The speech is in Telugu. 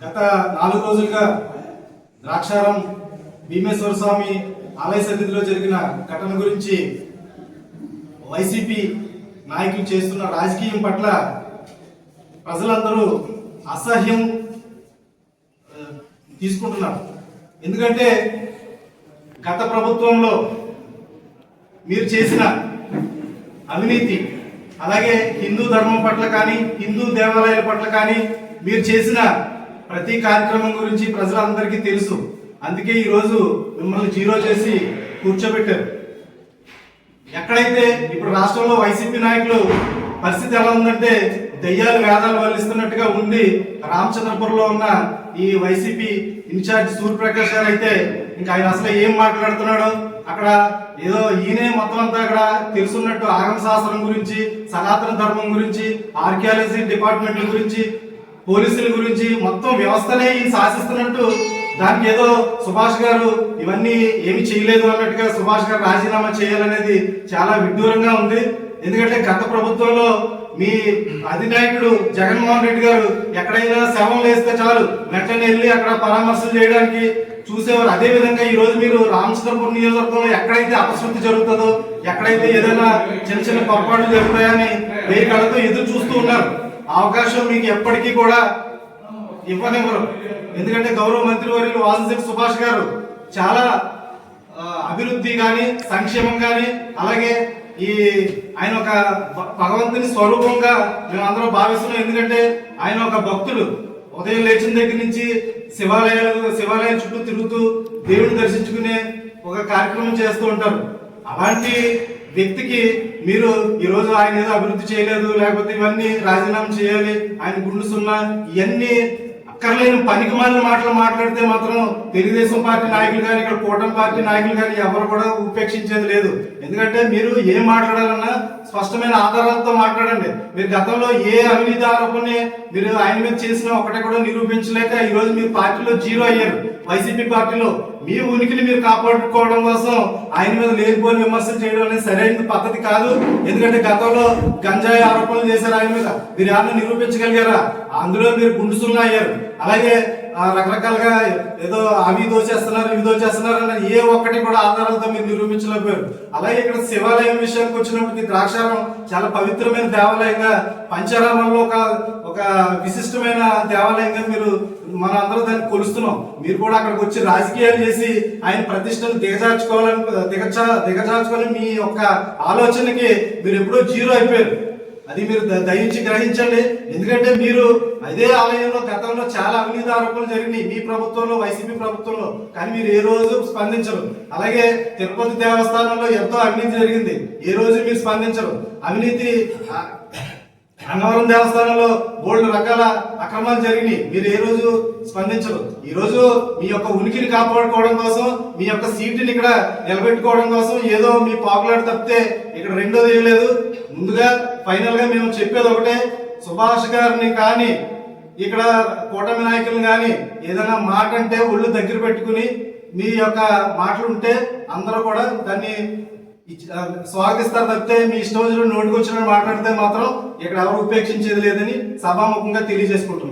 గత 4 రోజులుగా ద్రాక్షారం భీమేశ్వర స్వామి ఆలయ సన్నిధిలో జరిగిన ఘటన గురించి వైసీపీ నాయకులు చేస్తున్న రాజకీయం పట్ల ప్రజలందరూ అసహ్యం తీసుకుంటున్నారు. ఎందుకంటే గత ప్రభుత్వంలో మీరు చేసిన అవినీతి, అలాగే హిందూ ధర్మం పట్ల కానీ హిందూ దేవాలయాల పట్ల కానీ మీరు చేసిన ప్రతి కార్యక్రమం గురించి ప్రజలందరికీ తెలుసు. అందుకే ఈరోజు మిమ్మల్ని జీరో చేసి కూర్చోబెట్టారు. ఎక్కడైతే ఇప్పుడు రాష్ట్రంలో వైసీపీ నాయకులు పరిస్థితి ఎలా ఉందంటే దయ్యాలు వేదాలు వల్లిస్తున్నట్టుగా ఉండి రామచంద్రపురంలో ఉన్న ఈ వైసీపీ ఇన్ఛార్జ్ సూర్యప్రకాష్ గారు అయితే ఇంకా ఆయన అసలు ఏం మాట్లాడుతున్నాడో, అక్కడ ఏదో ఈయనే మొత్తం అంతా అక్కడ తెలుసున్నట్టు ఆగమ శాస్త్రం గురించి, సనాతన ధర్మం గురించి, ఆర్కియాలజీ డిపార్ట్మెంట్ గురించి, పోలీసుల గురించి మొత్తం వ్యవస్థనే ఈయన శాసిస్తున్నట్టు, దానికి ఏదో సుభాష్ గారు ఇవన్నీ ఏమి చేయలేదు అన్నట్టుగా సుభాష్ గారు రాజీనామా చేయాలనేది చాలా విడ్డూరంగా ఉంది. ఎందుకంటే గత ప్రభుత్వంలో మీ అధినాయకుడు జగన్మోహన్ రెడ్డి గారు ఎక్కడైనా శవం వేస్తే చాలు వెంటనే వెళ్ళి అక్కడ పరామర్శలు చేయడానికి చూసేవారు. అదే విధంగా ఈ రోజు మీరు రామచంద్రపురం నియోజకవర్గంలో ఎక్కడైతే అపశృతి జరుగుతుందో, ఎక్కడైతే ఏదైనా చిన్న చిన్న పొరపాట్లు జరుగుతాయని వెయ్యి కళ్ళతో ఎదురు చూస్తూ ఉన్నారు. అవకాశం మీకు ఎప్పటికీ కూడా ఇవ్వనివ్వరు. ఎందుకంటే గౌరవ మంత్రివర్యులు వాసంశెట్టి సుభాష్ గారు చాలా అభివృద్ధి కానీ సంక్షేమం కానీ, అలాగే ఈ ఆయన ఒక భగవంతుని స్వరూపంగా మేమందరం భావిస్తున్నాం. ఎందుకంటే ఆయన ఒక భక్తుడు. ఉదయం లేచిన దగ్గర నుంచి శివాలయాల చుట్టూ తిరుగుతూ దేవుడిని దర్శించుకునే ఒక కార్యక్రమం చేస్తూ ఉంటారు. అలాంటి వ్యక్తికి మీరు ఈ రోజు ఆయన ఏదో అభివృద్ధి చేయలేదు, లేకపోతే ఇవన్నీ రాజీనామా చేయాలి, ఆయన గుండు సున్నా, ఇవన్నీ అక్కర్లేని పనికి మాలిన మాటలు మాట్లాడితే మాత్రం తెలుగుదేశం పార్టీ నాయకులు కానీ ఇక్కడ కూటమి పార్టీ నాయకులు కానీ ఎవరు కూడా ఉపేక్షించేది లేదు. ఎందుకంటే మీరు ఏం మాట్లాడాలన్నా స్పష్టమైన ఆధారాలతో మాట్లాడండి. మీరు గతంలో ఏ అవినీతి ఆరోపణని మీరు ఆయన మీద చేసినా ఒకటే కూడా నిరూపించలేక ఈ రోజు మీరు పార్టీలో జీరో అయ్యారు. వైసీపీ పార్టీలో మీ ఉనికిని మీరు కాపాడుకోవడం కోసం ఆయన మీద లేనిపోని విమర్శలు చేయడం అనేది సరైన పద్ధతి కాదు. ఎందుకంటే గతంలో గంజాయి ఆరోపణలు చేశారు ఆయన మీద, మీరు ఏమన్నా నిరూపించగలిగారా? అందులో మీరు గుండు సున్నా అయ్యారు. అలాగే రకరకాలుగా ఏదో అవి దోచేస్తున్నారు ఇవి దోచేస్తున్నారు అన్న ఏ ఒక్కటి కూడా ఆధారాలతో మీరు నిరూపించలేకపోయారు. అలాగే ఇక్కడ శివాలయం విషయానికి వచ్చినప్పటికీ ద్రాక్షారం చాలా పవిత్రమైన దేవాలయంగా, పంచరామంలో ఒక విశిష్టమైన దేవాలయంగా మీరు మన అందరూ దాన్ని కొలుస్తున్నాం. మీరు కూడా అక్కడికి వచ్చి రాజకీయాలు చేసి ఆయన ప్రతిష్టను దిగజార్చుకోవాలని మీ యొక్క ఆలోచనకి మీరు ఎప్పుడో జీరో అయిపోయారు. అది మీరు దయించి గ్రహించండి. ఎందుకంటే మీరు అదే ఆలయంలో గతంలో చాలా అవినీతి ఆరోపణలు జరిగినాయి మీ ప్రభుత్వంలో, వైసీపీ ప్రభుత్వంలో, కానీ మీరు ఏ రోజు స్పందించరు. అలాగే తిరుపతి దేవస్థానంలో ఎంతో అవినీతి జరిగింది, ఏ రోజు మీరు స్పందించరు. అవినీతి అన్నవరం దేవస్థానంలో బోల్డ్ రకాల అక్రమాలు జరిగినాయి, మీరు ఏ రోజు స్పందించరు. ఈ రోజు మీ యొక్క ఉనికిని కాపాడుకోవడం కోసం, మీ యొక్క సీటుని ఇక్కడ నిలబెట్టుకోవడం కోసం ఏదో మీ పాపులార్ తప్పితే ఇక్కడ రెండోది ఏం లేదు. ముందుగా ఫైనల్ గా మేము చెప్పేది ఒకటే, సుభాష్ గారిని కానీ ఇక్కడ కూటమి నాయకులను కానీ ఏదైనా మాట అంటే ఒళ్ళు దగ్గర పెట్టుకుని మీ యొక్క మాటలు ఉంటే అందరూ కూడా దాన్ని స్వాగతిస్తారు తప్పితే మీ ఇష్టం వచ్చిన నోటికి వచ్చిన మాట్లాడితే మాత్రం ఇక్కడ ఎవరు ఉపేక్షించేది లేదని సభాముఖంగా తెలియజేసుకుంటున్నారు.